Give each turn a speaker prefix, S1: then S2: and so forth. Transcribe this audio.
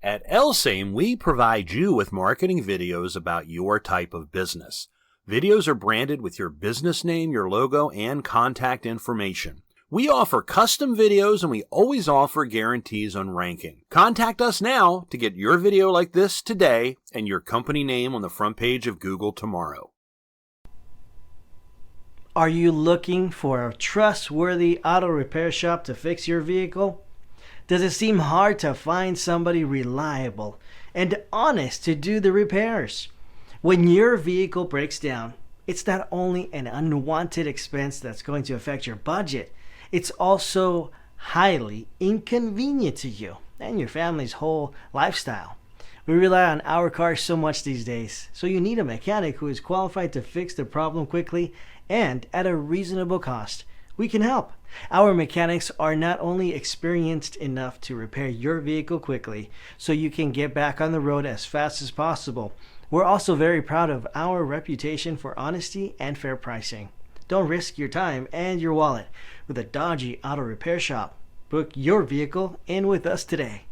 S1: At LSAME, we provide you with marketing videos about your type of business. Videos are branded with your business name, your logo, and contact information. We offer custom videos and we always offer guarantees on ranking. Contact us now to get your video like this today and your company name on the front page of Google tomorrow.
S2: Are you looking for a trustworthy auto repair shop to fix your vehicle? Does it seem hard to find somebody reliable and honest to do the repairs? When your vehicle breaks down, it's not only an unwanted expense that's going to affect your budget, it's also highly inconvenient to you and your family's whole lifestyle. We rely on our cars so much these days, so you need a mechanic who is qualified to fix the problem quickly and at a reasonable cost. We can help. Our mechanics are not only experienced enough to repair your vehicle quickly so you can get back on the road as fast as possible, we're also very proud of our reputation for honesty and fair pricing. Don't risk your time and your wallet with a dodgy auto repair shop. Book your vehicle in with us today.